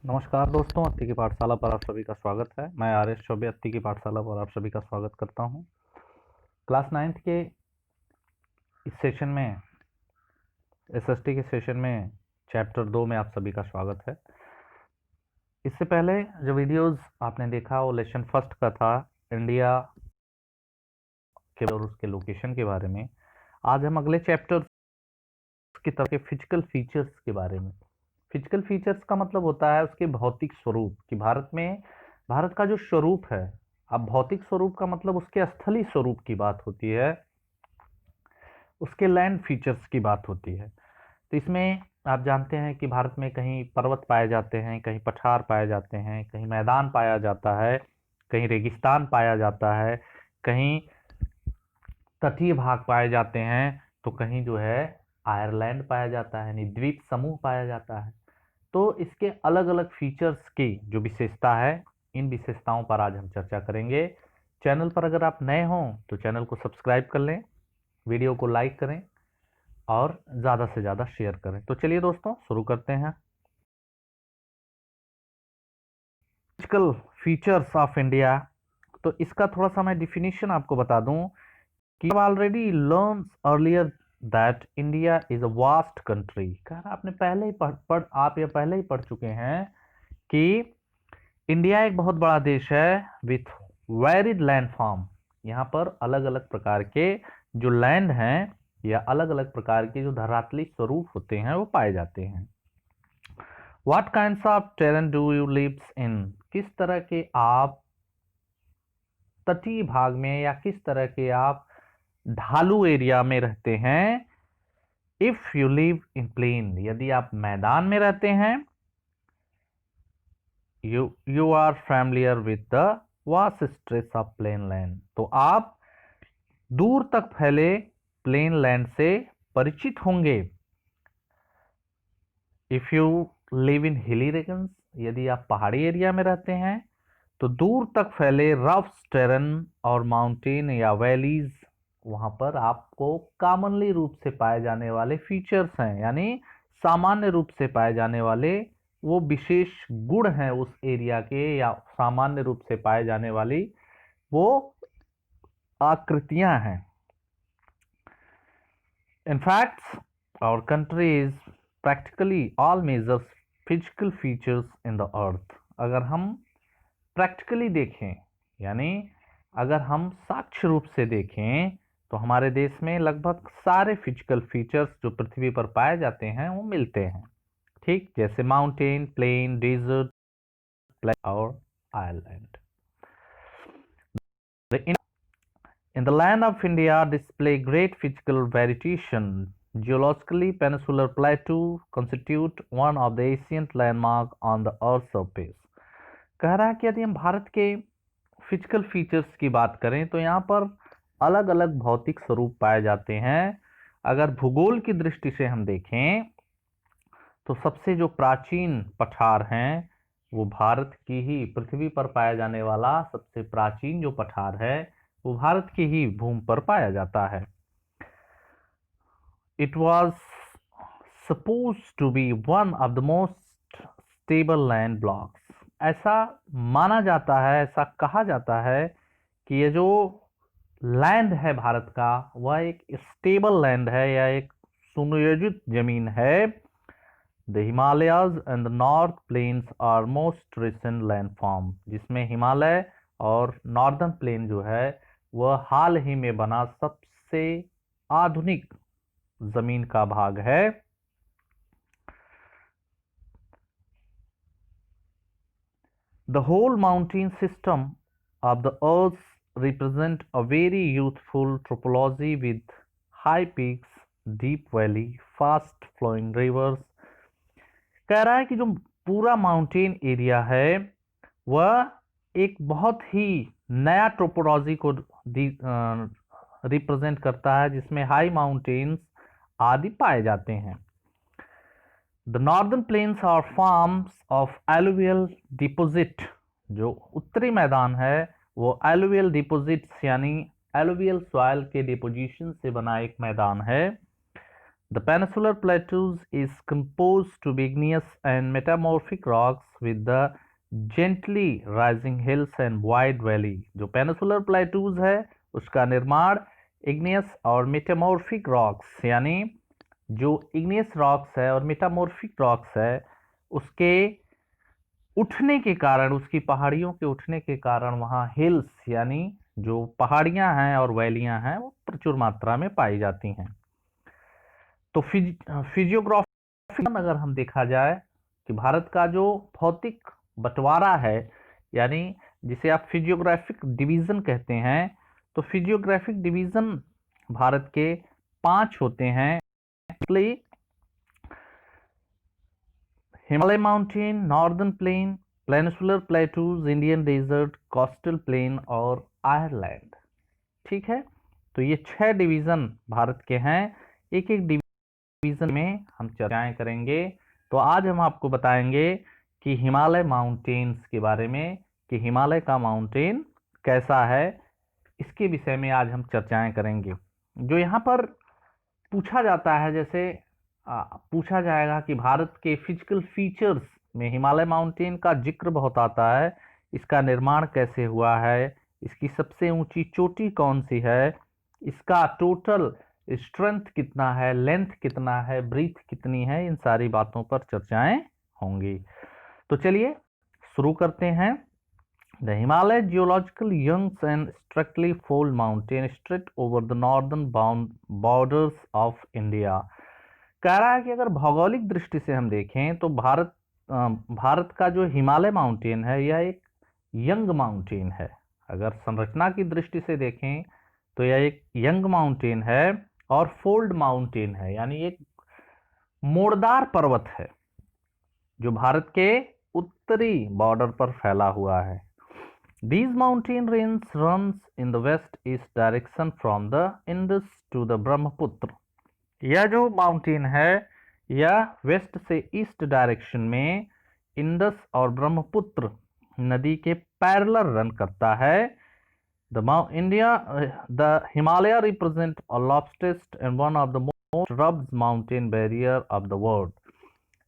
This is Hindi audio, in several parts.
नमस्कार दोस्तों, अत्ति की पाठशाला पर आप सभी का स्वागत है। मैं आर एस चौबे अत्ति की पाठशाला पर आप सभी का स्वागत करता हूं। क्लास 9th के इस सेशन में, एसएसटी के सेशन में चैप्टर 2 में आप सभी का स्वागत है। इससे पहले जो वीडियोस आपने देखा वो लेसन फर्स्ट का था, इंडिया के और उसके लोकेशन के बारे में। आज हम अगले चैप्टर की तरह के फिजिकल फीचर्स के बारे में। फिजिकल फीचर्स का मतलब होता है उसके भौतिक स्वरूप कि भारत का जो स्वरूप है। अब भौतिक स्वरूप का मतलब उसके स्थलीय स्वरूप की बात होती है, उसके लैंड फीचर्स की बात होती है। तो इसमें आप जानते हैं कि भारत में कहीं पर्वत पाए जाते हैं, कहीं पठार पाए जाते हैं, कहीं मैदान पाया जाता है, कहीं रेगिस्तान पाया जाता है, कहीं तटीय भाग पाए जाते हैं, तो कहीं जो है आयरलैंड पाया जाता है, यानी द्वीप समूह पाया जाता है। तो इसके अलग अलग फीचर्स की जो विशेषता है, इन विशेषताओं पर आज हम चर्चा करेंगे। चैनल पर अगर आप नए हों तो चैनल को सब्सक्राइब कर लें, वीडियो को लाइक करें और ज़्यादा से ज़्यादा शेयर करें। तो चलिए दोस्तों शुरू करते हैं। फिजिकल फीचर्स ऑफ इंडिया, तो इसका थोड़ा सा मैं डिफिनीशन आपको बता दूं कि already learn earlier that India is a vast country. आपने पहले ही आप ये पहले ही पढ़ चुके हैं कि इंडिया एक बहुत बड़ा देश है विथ वेरिड लैंड फॉर्म। यहाँ पर अलग अलग प्रकार के जो लैंड हैं या अलग अलग प्रकार के जो धरातली स्वरूप होते हैं वो पाए जाते हैं। What kinds of terrain do you lives in, किस तरह के आप तटीय भाग में या किस तरह के आप ढालू एरिया में रहते हैं। If you live in plain, यदि आप मैदान में रहते हैं, you are familiar with the vast stretch of plain land, तो आप दूर तक फैले प्लेन लैंड से परिचित होंगे। इफ यू लिव इन हिली रीजन्स, यदि आप पहाड़ी एरिया में रहते हैं तो दूर तक फैले रफ टेरेन और माउंटेन या वैलीज, वहां पर आपको कॉमनली रूप से पाए जाने वाले फीचर्स हैं, यानी सामान्य रूप से पाए जाने वाले वो विशेष गुण हैं उस एरिया के, या सामान्य रूप से पाए जाने वाली वो आकृतियां हैं। In fact, our country is practically all measures physical features in the earth. अगर हम प्रैक्टिकली देखें, यानी अगर हम साक्ष्य रूप से देखें, तो हमारे देश में लगभग सारे फिजिकल फीचर्स जो पृथ्वी पर पाए जाते हैं वो मिलते हैं। ठीक, जैसे माउंटेन, प्लेन, डेजर्ट और island. In the land of India display great physical variation. Geologically, peninsular plateau constitute one of the ancient landmark on the earth's surface. कह रहा है कि यदि हम भारत के फिजिकल फीचर्स की बात करें तो यहाँ पर अलग अलग भौतिक स्वरूप पाए जाते हैं। अगर भूगोल की दृष्टि से हम देखें तो सबसे जो प्राचीन पठार हैं वो भारत की ही, पृथ्वी पर पाया जाने वाला सबसे प्राचीन जो पठार है वो भारत की ही भूमि पर पाया जाता है। It was suppose to be one of the most stable land blocks. ऐसा माना जाता है, ऐसा कहा जाता है कि ये जो लैंड है भारत का वह एक स्टेबल लैंड है या एक सुनियोजित जमीन है। The Himalayas and the north plains are most recent landform, जिसमें हिमालय और नॉर्दर्न प्लेन जो है वह हाल ही में बना सबसे आधुनिक जमीन का भाग है। The whole mountain system of the earth represent a very youthful topology with high peaks, deep valley, fast flowing rivers। कह रहा है कि जो पूरा माउंटेन एरिया है वह एक बहुत ही नया टोपोलॉजी को रिप्रेजेंट करता है, जिसमें हाई माउंटेन्स आदि पाए जाते हैं। The northern plains are forms of alluvial deposit, जो उत्तरी मैदान है वो एलुवियल डिपोजिट्स यानी एलुवियल सॉइल के डिपोजिशन से बना एक मैदान है। The peninsular plateaus is composed to igneous and metamorphic rocks with the gently rising hills and wide valley। जो पेनिसुलर प्लेटूज है उसका निर्माण इग्नियस और मेटामॉर्फिक रॉक्स यानी जो इग्नियस रॉक्स है और मेटामॉर्फिक रॉक्स है उसके उठने के कारण, उसकी पहाड़ियों के उठने के कारण वहाँ हिल्स यानी जो पहाड़ियां हैं और वैलियां हैं वो प्रचुर मात्रा में पाई जाती हैं। तो फिजियोग्राफी अगर हम देखा जाए कि भारत का जो भौतिक बंटवारा है यानी जिसे आप फिजियोग्राफिक डिवीजन कहते हैं, तो फिजियोग्राफिक डिवीजन भारत के 5 होते हैं। Himalaya mountain, northern plain, peninsular plateaus, Indian desert, coastal plain और आयरलैंड। ठीक है, तो ये 6 डिवीजन भारत के हैं। एक एक डिवीजन में हम चर्चाएं करेंगे। तो आज हम आपको बताएंगे कि हिमालय माउंटेन्स के बारे में, कि हिमालय का माउंटेन कैसा है, इसके विषय में आज हम चर्चाएं करेंगे। जो यहाँ पर पूछा जाता है, जैसे पूछा जाएगा कि भारत के फिजिकल फीचर्स में हिमालय माउंटेन का जिक्र बहुत आता है। इसका निर्माण कैसे हुआ है, इसकी सबसे ऊंची चोटी कौन सी है, इसका टोटल स्ट्रेंथ कितना है, लेंथ कितना है, ब्रीथ कितनी है, इन सारी बातों पर चर्चाएं होंगी। तो चलिए शुरू करते हैं। The Himalaya geological youngs and strictly fold mountain stretch over the northern borders of India। कह रहा है कि अगर भौगोलिक दृष्टि से हम देखें तो भारत का जो हिमालय माउंटेन है यह एक यंग माउंटेन है। अगर संरचना की दृष्टि से देखें तो यह एक यंग माउंटेन है और फोल्ड माउंटेन है, यानी एक मोड़दार पर्वत है जो भारत के उत्तरी बॉर्डर पर फैला हुआ है। These mountain ranges runs in the west-east direction from the Indus to the Brahmaputra। यह जो माउंटेन है यह वेस्ट से ईस्ट डायरेक्शन में इंडस और ब्रह्मपुत्र नदी के पैरेलल रन करता है। The Himalaya represent a loftiest and one of the most rugged mountain barrier of the world।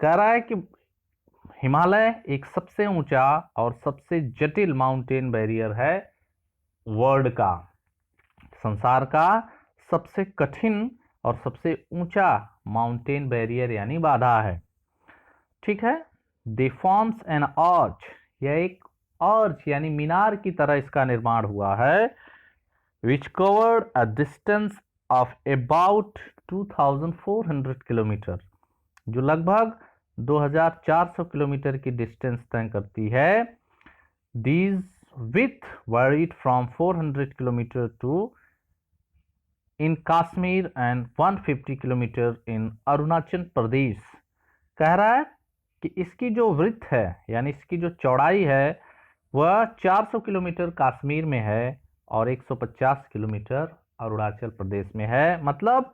कह रहा है कि हिमालय एक सबसे ऊंचा और सबसे जटिल माउंटेन बैरियर है वर्ल्ड का, संसार का सबसे कठिन और सबसे ऊंचा माउंटेन बैरियर यानी बाधा है। ठीक है, दे फॉर्म्स एन आर्च, यह एक आर्च यानी मीनार की तरह इसका निर्माण हुआ है, which covered a distance of about 2400 kilometre, जो लगभग 2400 किलोमीटर की डिस्टेंस तय करती है। These width varied from 400 kilometre to in Kashmir and 150 kilometre in Arunachal Pradesh. कह रहा है कि इसकी जो विड्थ है यानी इसकी जो चौड़ाई है वह 400 किलोमीटर कश्मीर में है और 150 किलोमीटर अरुणाचल प्रदेश में है। मतलब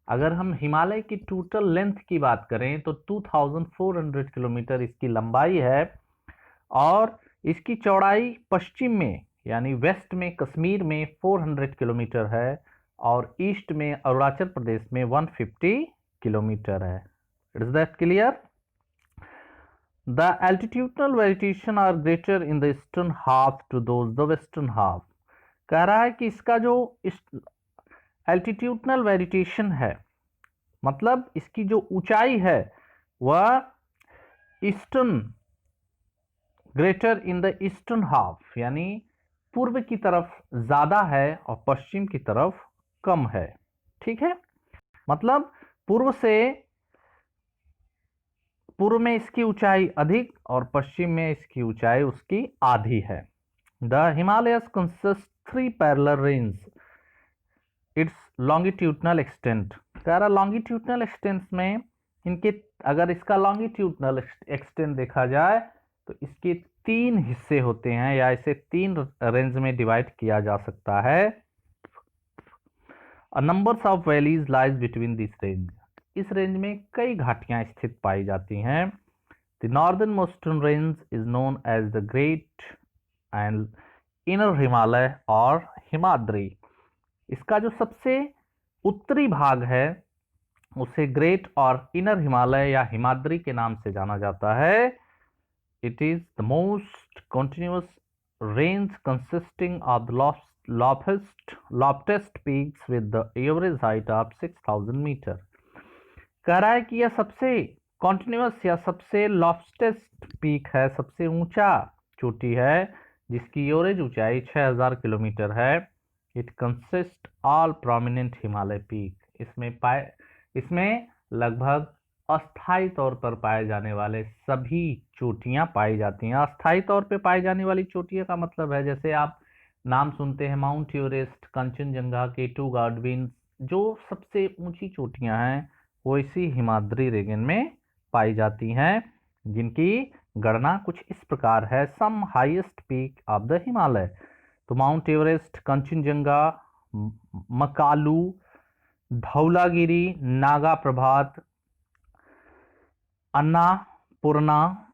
अगर हम हिमालय की टोटल लेंथ की बात करें तो 2400 किलोमीटर इसकी लंबाई है और इसकी चौड़ाई पश्चिम में यानी वेस्ट में कश्मीर में 400 किलोमीटर है और ईस्ट में अरुणाचल प्रदेश में 150 किलोमीटर है। Is that clear? The altitudinal variation are greater in the eastern half to those the western half। कह रहा है कि इसका जो एल्टीट्यूडनल वेरिएशन है, मतलब इसकी जो ऊंचाई है वह eastern greater in the eastern half यानी पूर्व की तरफ ज्यादा है और पश्चिम की तरफ कम है। ठीक है, मतलब पूर्व में इसकी ऊंचाई अधिक और पश्चिम में इसकी ऊंचाई उसकी आधी है। The Himalayas consist 3 parallel range it's longitudinal extent. कह रहा लॉन्गिट्यूडनल एक्सटेंट में इनके, अगर इसका लॉन्गिट्यूडनल एक्सटेंट देखा जाए तो इसके 3 हिस्से होते हैं या इसे 3 रेंज में डिवाइड किया जा सकता है। A numbers of valleys lies between this range. इस रेंज में कई घाटियां स्थित पाई जाती हैं। The northern most range is known as the great and inner Himalaya और हिमाद्री। इसका जो सबसे उत्तरी भाग है उसे ग्रेट और इनर हिमालय या हिमाद्री के नाम से जाना जाता है। It is the most continuous range consisting of the loftiest peaks with the average height of 6000 meter. कह रहा है कि यह सबसे कॉन्टिन्यूअस या सबसे लॉफ्टेस्ट पीक है, सबसे ऊंचा चोटी है, जिसकी एवरेज ऊंचाई 6000 किलोमीटर है। It consist all prominent Himalaya peak. इसमें लगभग अस्थायी तौर पर पाए जाने वाले सभी चोटियां पाई जाती हैं। अस्थायी तौर पर पाई जाने वाली चोटियों का मतलब है, जैसे आप नाम सुनते हैं माउंट एवरेस्ट, कंचनजंगा, केटू, गाडविन, जो सबसे ऊंची चोटियां हैं वो इसी हिमाद्री रीजन में पाई जाती हैं, जिनकी गणना कुछ इस प्रकार है। Some highest peak of the Himalaya, तो माउंट एवरेस्ट, कंचनजंगा, मकालू, धौलागिरी, नागा प्रभात, अन्नापूर्णा,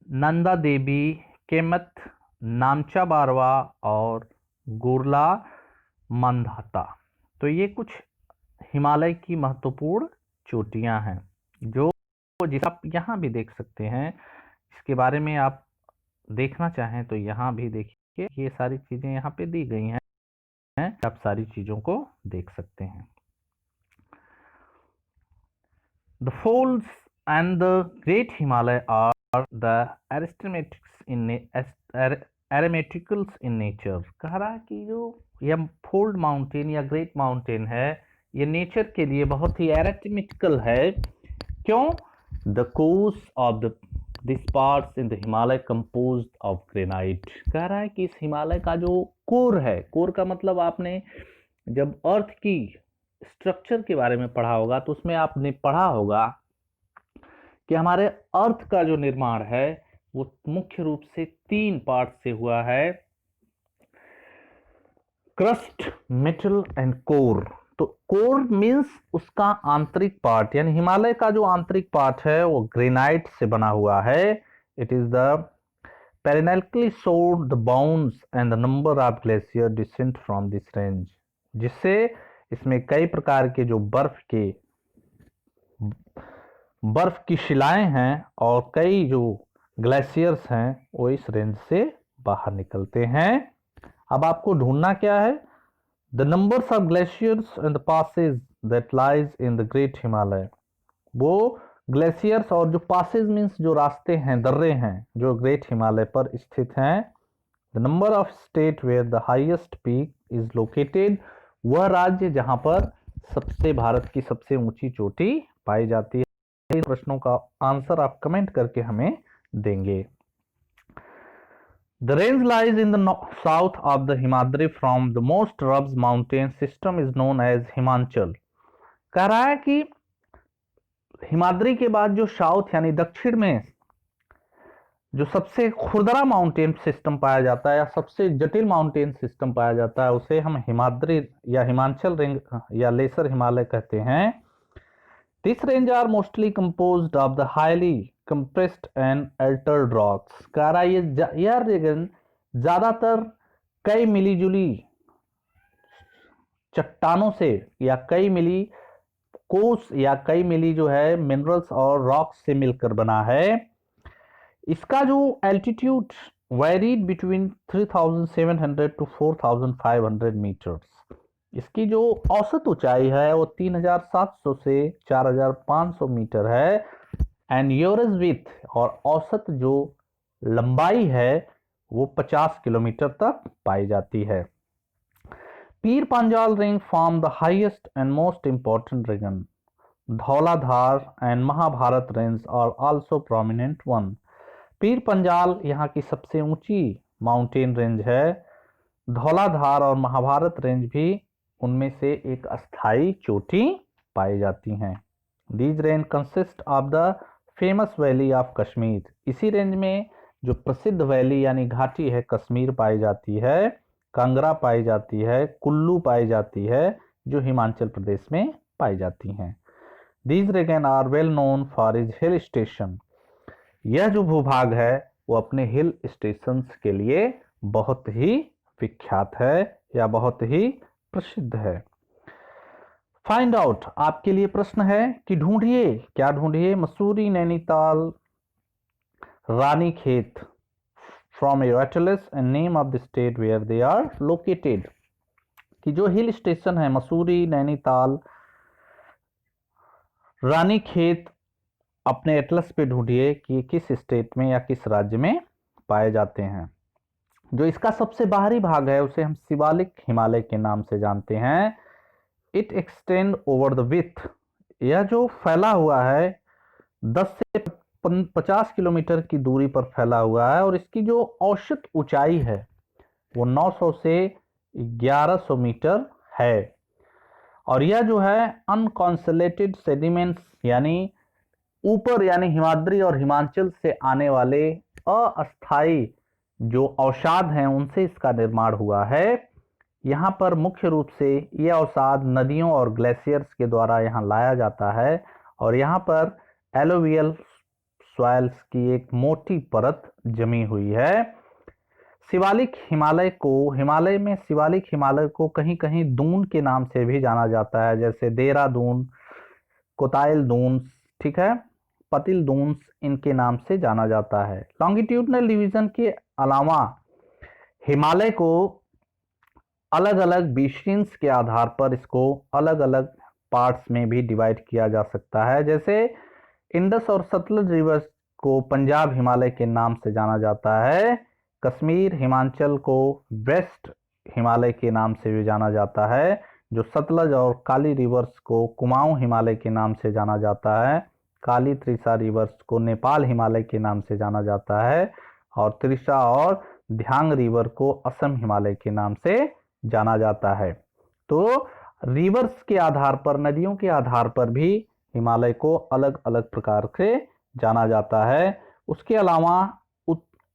नंदा देवी, केमथ, नामचा बारवा और गुरला मंदाता। तो ये कुछ हिमालय की महत्वपूर्ण चोटियां हैं, जो जिस आप यहाँ भी देख सकते हैं। इसके बारे में आप देखना चाहें तो यहाँ भी देखिए, ये सारी चीजें यहाँ पे दी गई हैं, आप सारी चीजों को देख सकते हैं। The folds and the Great Himalaya are the arithmeticals in nature। कह रहा है कि जो यह फोल्ड माउंटेन या ग्रेट माउंटेन है, ये नेचर के लिए बहुत ही एरिथमेटिकल है। क्यों? The course of this parts in the Himalaya composed of granite. कह रहा है कि इस हिमालय का जो कोर है, कोर का मतलब आपने जब अर्थ की स्ट्रक्चर के बारे में पढ़ा होगा तो उसमें आपने पढ़ा होगा कि हमारे अर्थ का जो निर्माण है वो मुख्य रूप से 3 पार्ट से हुआ है, क्रस्ट, मेटल एंड कोर। तो कोर मींस उसका आंतरिक पार्ट, यानी हिमालय का जो आंतरिक पार्ट है वो ग्रेनाइट से बना हुआ है। It is the perennially shod the bounds and the number of glacier descent from this range, जिससे इसमें कई प्रकार के जो बर्फ की शिलाएं हैं और कई जो ग्लेशियर्स हैं वो इस रेंज से बाहर निकलते हैं। अब आपको ढूंढना क्या है? The numbers of glaciers and the passes that lies in the great Himalaya. वो ग्लेशियर्स और जो पासेज मीन्स जो रास्ते हैं, दर्रे हैं, जो ग्रेट हिमालय पर स्थित हैं। The number of state where the highest peak is located, वह राज्य जहां पर भारत की सबसे ऊंची चोटी पाई जाती है। इन प्रश्नों का आंसर आप कमेंट करके हमें देंगे। The range lies in the south of the Himadri from the most rugged mountain system is known as Himachal। कह रहा है कि हिमाद्री के बाद जो साउथ यानी दक्षिण में जो सबसे खुरदरा माउंटेन सिस्टम पाया जाता है या सबसे जटिल माउंटेन सिस्टम पाया जाता है, उसे हम हिमाद्री या हिमाचल रेंज या लेसर हिमालय कहते हैं। This range are mostly composed of the highly compressed and altered rocks। कह रहा है यह रीजन ज्यादातर कई मिलीजुली चट्टानों से या कई मिली कोस या कई मिली जो है मिनरल्स और रॉक्स से मिलकर बना है। इसका जो altitude varied between 3700 to 4500 meters. इसकी जो औसत ऊंचाई है वो 3700 से 4500 मीटर है। एंड एवरेज विड्थ और औसत जो लंबाई है वो 50 किलोमीटर तक पाई जाती है। Pir Panjal range form the highest and most important region. Dhauladhar and Mahabharat range are also prominent one. Pir Panjal यहाँ की सबसे ऊंची माउंटेन रेंज है। धौलाधार और महाभारत रेंज भी उनमें से एक अस्थाई चोटी पाई जाती हैं। These range consist of the famous valley of Kashmir. इसी रेंज में जो प्रसिद्ध वैली यानी घाटी है कश्मीर पाई जाती है, कांगड़ा पाई जाती है, कुल्लू पाई जाती है, जो हिमाचल प्रदेश में पाई जाती हैं। These region are well known for is hill station. यह जो भूभाग है वो अपने हिल स्टेशंस के लिए बहुत ही विख्यात है या बहुत ही प्रसिद्ध है। फाइंड आउट, आपके लिए प्रश्न है कि ढूंढिए, क्या ढूंढिए? Mussoorie, Nainital, Ranikhet from your atlas and name of the state where they are located. कि जो हिल स्टेशन है मसूरी, नैनीताल, रानीखेत, अपने एटलस पे ढूंढिए कि किस स्टेट में या किस राज्य में पाए जाते हैं। जो इसका सबसे बाहरी भाग है उसे हम शिवालिक हिमालय के नाम से जानते हैं। It extend over the with, यह जो फैला हुआ है 10 से 50 किलोमीटर की दूरी पर फैला हुआ है और इसकी जो औसत ऊंचाई है वो 900 से 1100 मीटर है। और यह जो है अनकॉन्सलेटेड सेडिमेंट्स यानी ऊपर यानी हिमाद्री और हिमाचल से आने वाले अस्थाई जो अवसाद हैं उनसे इसका निर्माण हुआ है। यहाँ पर मुख्य रूप से यह अवसाद नदियों और ग्लेशियर्स के द्वारा यहाँ लाया जाता है और यहाँ पर एलोवियल सॉइल्स की एक मोटी परत जमी हुई है। शिवालिक हिमालय को, हिमालय में शिवालिक हिमालय को कहीं कहीं दून के नाम से भी जाना जाता है, जैसे देहरादून, कोतायल दून, ठीक है, पतिल दून, इनके नाम से जाना जाता है। लॉन्गिट्यूडनल डिवीजन के अलावा हिमालय को अलग अलग बेसिन्स के आधार पर इसको अलग अलग पार्ट्स में भी डिवाइड किया जा सकता है। जैसे इंडस और सतलज रिवर्स को पंजाब हिमालय के नाम से जाना जाता है। कश्मीर हिमाचल को वेस्ट हिमालय के नाम से भी जाना जाता है। जो सतलज और काली रिवर्स को कुमाऊं हिमालय के नाम से जाना जाता है। काली त्रिशा रिवर्स को नेपाल हिमालय के नाम से जाना जाता है और त्रिशा और ध्यांग रिवर को असम हिमालय के नाम से जाना जाता है। तो रिवर्स के आधार पर, नदियों के आधार पर भी हिमालय को अलग अलग प्रकार से जाना जाता है। उसके अलावा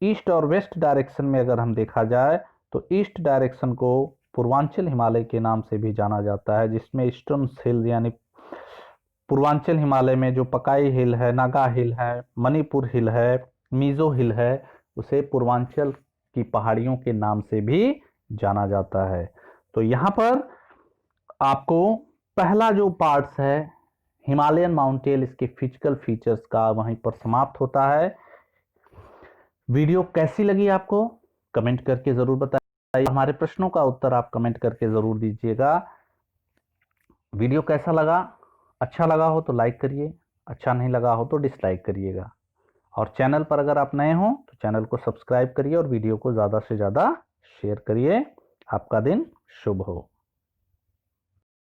ईस्ट और वेस्ट डायरेक्शन में अगर हम देखा जाए तो ईस्ट डायरेक्शन को पूर्वांचल हिमालय के नाम से भी जाना जाता है, जिसमें ईस्टर्न हिल यानी पूर्वांचल हिमालय में जो पकाई हिल है, नागा हिल है, मणिपुर हिल है, मिजो हिल है, उसे पूर्वांचल की पहाड़ियों के नाम से भी जाना जाता है। तो यहाँ पर आपको पहला जो पार्ट्स है हिमालयन माउंटेन, इसके फिजिकल फीचर्स का वहीं पर समाप्त होता है। वीडियो कैसी लगी आपको कमेंट करके जरूर बताइए। हमारे प्रश्नों का उत्तर आप कमेंट करके जरूर दीजिएगा। वीडियो कैसा लगा? अच्छा लगा हो तो लाइक करिए, अच्छा नहीं लगा हो तो डिसलाइक करिएगा। और चैनल पर अगर आप नए हो तो चैनल को सब्सक्राइब करिए और वीडियो को ज़्यादा से ज़्यादा शेयर करिए। आपका दिन शुभ हो।